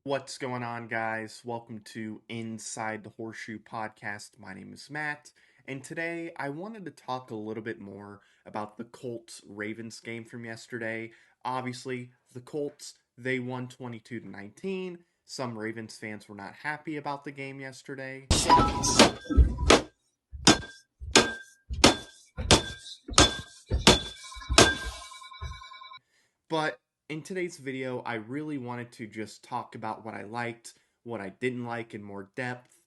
What's going on, guys? Welcome to Inside the Horseshoe podcast. My name is Matt, and today I wanted to talk a little bit more about the Colts Ravens game from yesterday. Obviously, the Colts they won 22 to 19. Some Ravens fans were not happy about the game yesterday. But in today's video, I really wanted to just talk about what I liked, what I didn't like in more depth,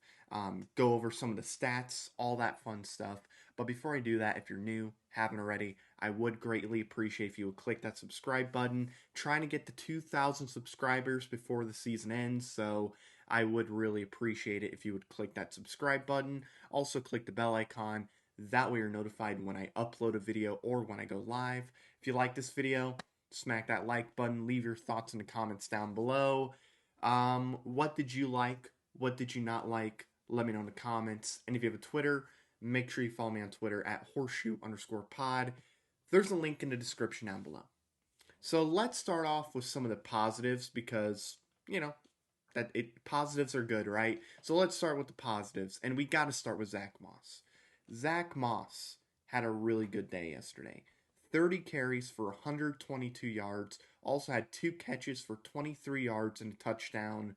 go over some of the stats, all that fun stuff. But before I do that, if you're new, haven't already, I would greatly appreciate if you would click that subscribe button. Trying to get to 2,000 subscribers before the season ends, so I would really appreciate it if you would click that subscribe button. Also, click the bell icon. That way you're notified when I upload a video or when I go live. If you like this video, smack that like button. Leave your thoughts in the comments down below. What did you like? What did you not like? Let me know in the comments. And if you have a Twitter, make sure you follow me on Twitter at horseshoe_pod. There's a link in the description down below. So let's start off with some of the positives because, positives are good, right? So let's start with the positives. And we got to start with Zach Moss. Zach Moss had a really good day yesterday. 30 carries for 122 yards, also had 2 catches for 23 yards and a touchdown.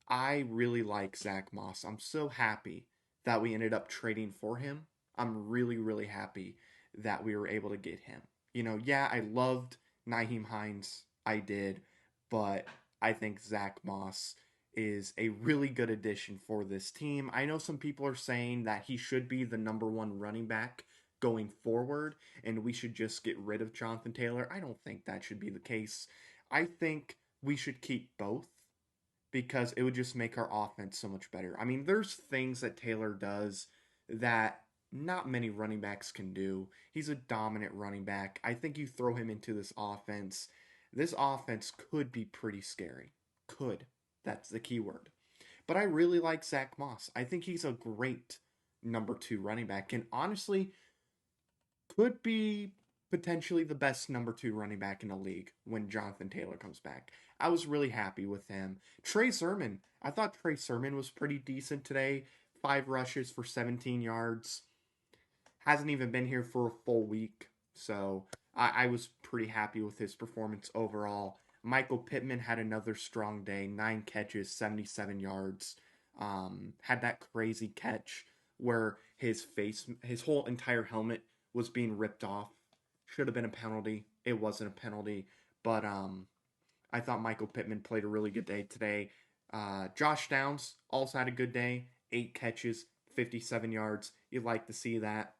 I really like Zach Moss. I'm so happy that we ended up trading for him. I'm really, really happy that we were able to get him. Yeah, I loved Nyheim Hines. I did, but I think Zach Moss is a really good addition for this team. I know some people are saying that he should be the number one running back going forward, and we should just get rid of Jonathan Taylor. I don't think that should be the case. I think we should keep both because it would just make our offense so much better. I mean, there's things that Taylor does that not many running backs can do. He's a dominant running back. I think you throw him into this offense could be pretty scary. Could. That's the key word. But I really like Zach Moss. I think he's a great number 2 running back. And honestly, could be potentially the best number 2 running back in the league when Jonathan Taylor comes back. I was really happy with him. Trey Sermon. I thought Trey Sermon was pretty decent today. 5 rushes for 17 yards. Hasn't even been here for a full week. So I was pretty happy with his performance overall. Michael Pittman had another strong day. 9 catches, 77 yards. Had that crazy catch where his whole entire helmet was being ripped off. Should have been a penalty. It wasn't a penalty. But I thought Michael Pittman played a really good day today. Josh Downs also had a good day. 8 catches, 57 yards. You'd like to see that.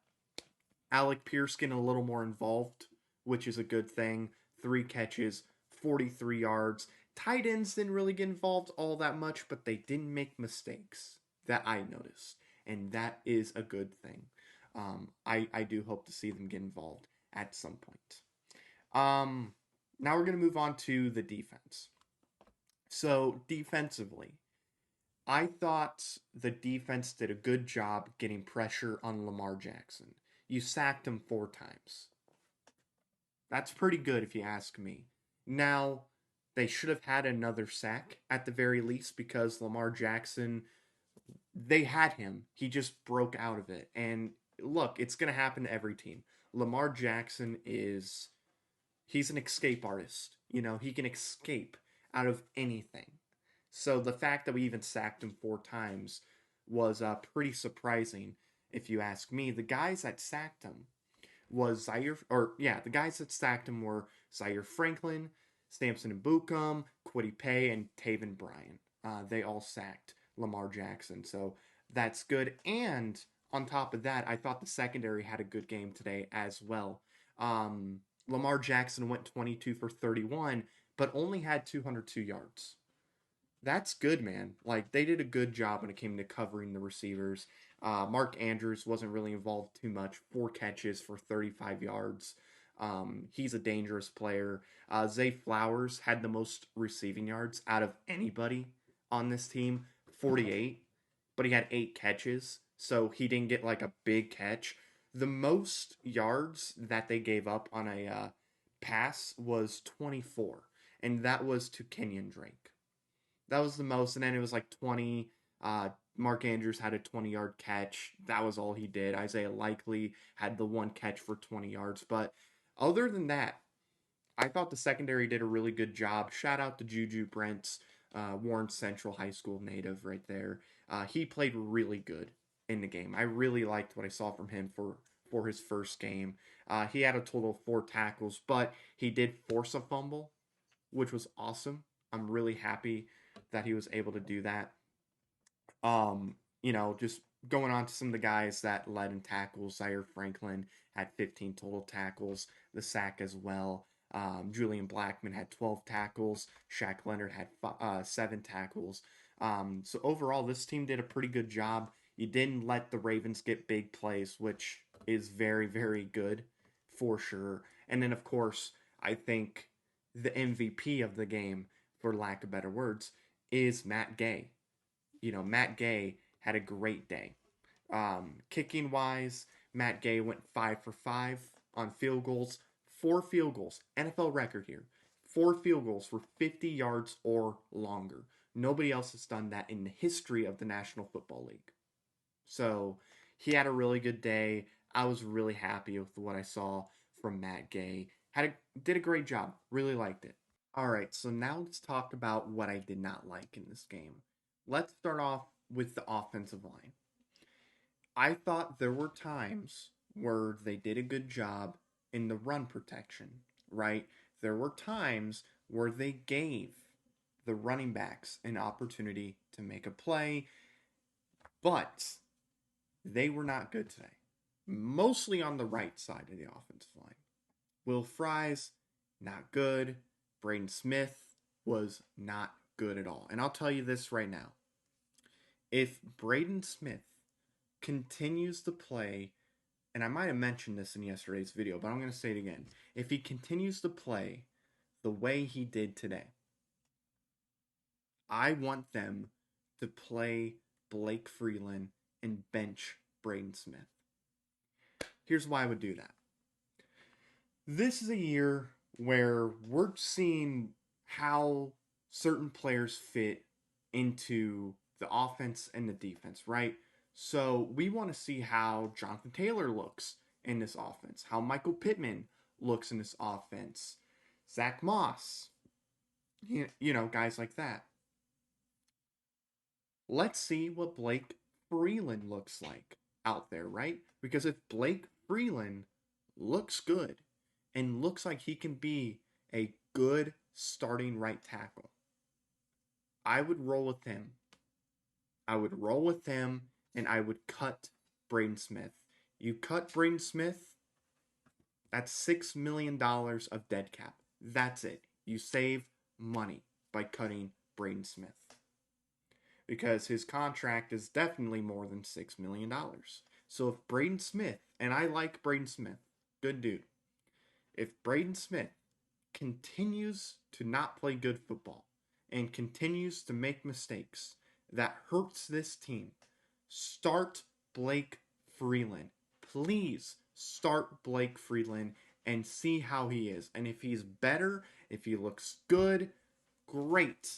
Alec Pierce getting a little more involved, which is a good thing. 3 catches, 43 yards. Tight ends didn't really get involved all that much, but they didn't make mistakes that I noticed. And that is a good thing. I do hope to see them get involved at some point. Now we're going to move on to the defense. So, defensively, I thought the defense did a good job getting pressure on Lamar Jackson. You sacked him 4 times. That's pretty good if you ask me. Now, they should have had another sack at the very least because Lamar Jackson, they had him. He just broke out of it. And look, it's going to happen to every team. Lamar Jackson he's an escape artist. He can escape out of anything. So the fact that we even sacked him 4 times was pretty surprising, if you ask me. The guys that sacked him the guys that sacked him were Zaire Franklin, Samson Ibukam, Kwity Paye, and Taven Bryan. They all sacked Lamar Jackson, so that's good. And on top of that, I thought the secondary had a good game today as well. Lamar Jackson went 22 for 31, but only had 202 yards. That's good, man. Like, they did a good job when it came to covering the receivers. Mark Andrews wasn't really involved too much. 4 catches for 35 yards. He's a dangerous player. Zay Flowers had the most receiving yards out of anybody on this team, 48. But he had 8 catches, so he didn't get like a big catch. The most yards that they gave up on a pass was 24, and that was to Kenyon Drake. That was the most, and then it was like 20. Mark Andrews had a 20-yard catch. That was all he did. Isaiah Likely had the one catch for 20 yards. But other than that, I thought the secondary did a really good job. Shout out to Juju Brents, Warren Central High School native right there. He played really good in the game. I really liked what I saw from him for his first game. He had a total of 4 tackles, but he did force a fumble, which was awesome. I'm really happy that he was able to do that. Just going on to some of the guys that led in tackles, Zaire Franklin had 15 total tackles, the sack as well. Julian Blackman had 12 tackles. Shaq Leonard had 7 tackles. So overall, this team did a pretty good job. You didn't let the Ravens get big plays, which is very, very good for sure. And then, of course, I think the MVP of the game, for lack of better words, is Matt Gay. Matt Gay had a great day. Kicking wise, Matt Gay went 5 for 5 on field goals, 4 field goals, NFL record here. 4 field goals for 50 yards or longer. Nobody else has done that in the history of the National Football League. So he had a really good day. I was really happy with what I saw from Matt Gay. Did a great job. Really liked it. All right, so now let's talk about what I did not like in this game. Let's start off with the offensive line. I thought there were times where they did a good job in the run protection, right? There were times where they gave the running backs an opportunity to make a play, but they were not good today. Mostly on the right side of the offensive line. Will Fries, not good. Braden Smith was not good at all. And I'll tell you this right now. If Braden Smith continues to play, and I might have mentioned this in yesterday's video, but I'm going to say it again. If he continues to play the way he did today, I want them to play Blake Freeland and bench Braden Smith. Here's why I would do that. This is a year where we're seeing how certain players fit into the offense and the defense, right? So we want to see how Jonathan Taylor looks in this offense, how Michael Pittman looks in this offense, Zach Moss, guys like that. Let's see what Blake Freeland looks like out there, right? Because if Blake Freeland looks good and looks like he can be a good starting right tackle, I would roll with him. And I would cut Braden Smith. You cut Braden Smith, that's $6 million of dead cap. That's it. You save money by cutting Braden Smith. Because his contract is definitely more than $6 million. So if Braden Smith, and I like Braden Smith, good dude. If Braden Smith continues to not play good football and continues to make mistakes that hurts this team, start Blake Freeland. Please start Blake Freeland and see how he is. And if he's better, if he looks good, great.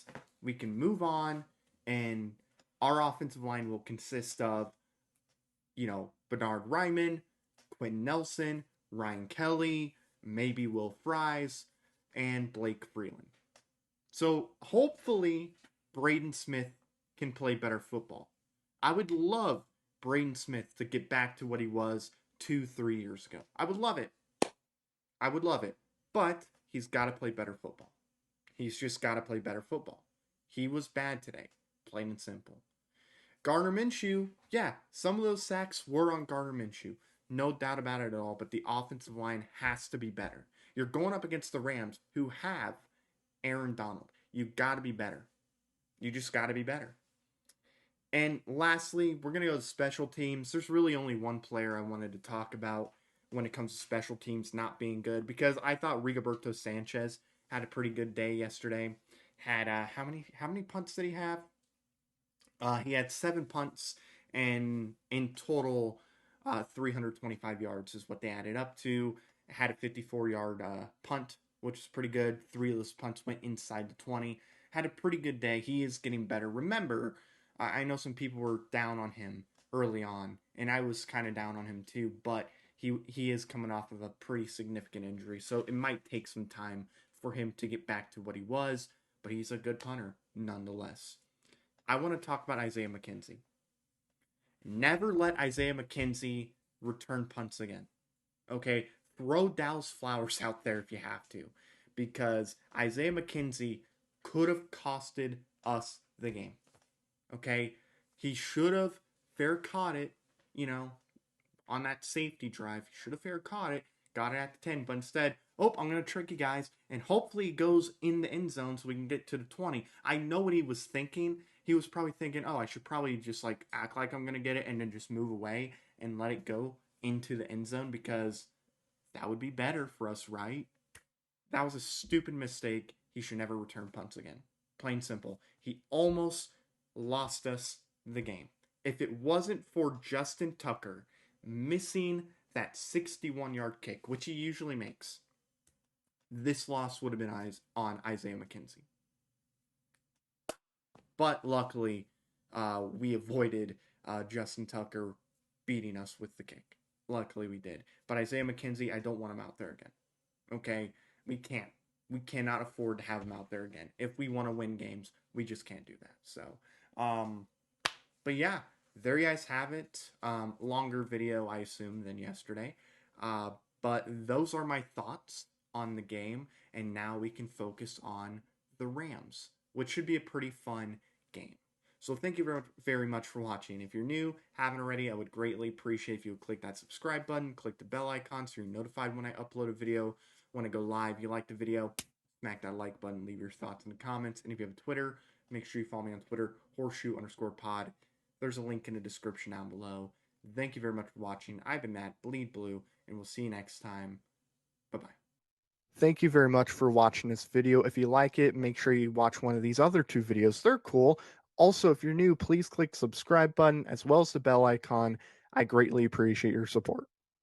We can move on, and our offensive line will consist of, Bernard Ryman, Quentin Nelson, Ryan Kelly, maybe Will Fries, and Blake Freeland. So hopefully Braden Smith can play better football. I would love Braden Smith to get back to what he was 2-3 years ago. I would love it. But he's got to play better football. He's just got to play better football. He was bad today, plain and simple. Gardner Minshew, yeah, some of those sacks were on Gardner Minshew. No doubt about it at all, but the offensive line has to be better. You're going up against the Rams, who have Aaron Donald. You got to be better. You just got to be better. And lastly, we're going to go to special teams. There's really only one player I wanted to talk about when it comes to special teams not being good, because I thought Rigoberto Sanchez had a pretty good day yesterday. Had how many punts did he have? He had 7 punts, and in total, 325 yards is what they added up to. Had a 54-yard punt, which is pretty good. 3 of those punts went inside the 20. had a pretty good day. He is getting better. Remember, I know some people were down on him early on, and I was kind of down on him too, but he is coming off of a pretty significant injury, so it might take some time for him to get back to what he was, but he's a good punter nonetheless. I want to talk about Isaiah McKenzie. Never let Isaiah McKenzie return punts again. Okay? Throw Dallas Flowers out there if you have to, because Isaiah McKenzie could have costed us the game. Okay? He should have fair caught it, you know, on that safety drive. He should have fair caught it, got it at the 10, but instead, oh, I'm going to trick you guys, and hopefully it goes in the end zone so we can get to the 20. I know what he was thinking. He was probably thinking, oh, I should probably just like act like I'm going to get it and then just move away and let it go into the end zone because that would be better for us, right? That was a stupid mistake. He should never return punts again. Plain simple. He almost lost us the game. If it wasn't for Justin Tucker missing that 61-yard kick, which he usually makes, this loss would have been on Isaiah McKenzie. But luckily, we avoided Justin Tucker beating us with the kick. Luckily, we did. But Isaiah McKenzie, I don't want him out there again. Okay? We can't. We cannot afford to have him out there again. If we want to win games, we just can't do that. So, but yeah, there you guys have it. Longer video, I assume, than yesterday. But those are my thoughts on the game. And now we can focus on the Rams, which should be a pretty fun game. So thank you very much for watching. If you're new, haven't already, I would greatly appreciate if you would click that subscribe button, click the bell icon so you're notified when I upload a video. When I go live, you like the video, smack that like button, leave your thoughts in the comments. And if you have a Twitter, make sure you follow me on Twitter, horseshoe_pod. There's a link in the description down below. Thank you very much for watching. I've been Matt, Bleed Blue, and we'll see you next time. Bye-bye. Thank you very much for watching this video. If you like it, make sure you watch one of these other two videos. They're cool. Also, if you're new, please click the subscribe button as well as the bell icon. I greatly appreciate your support.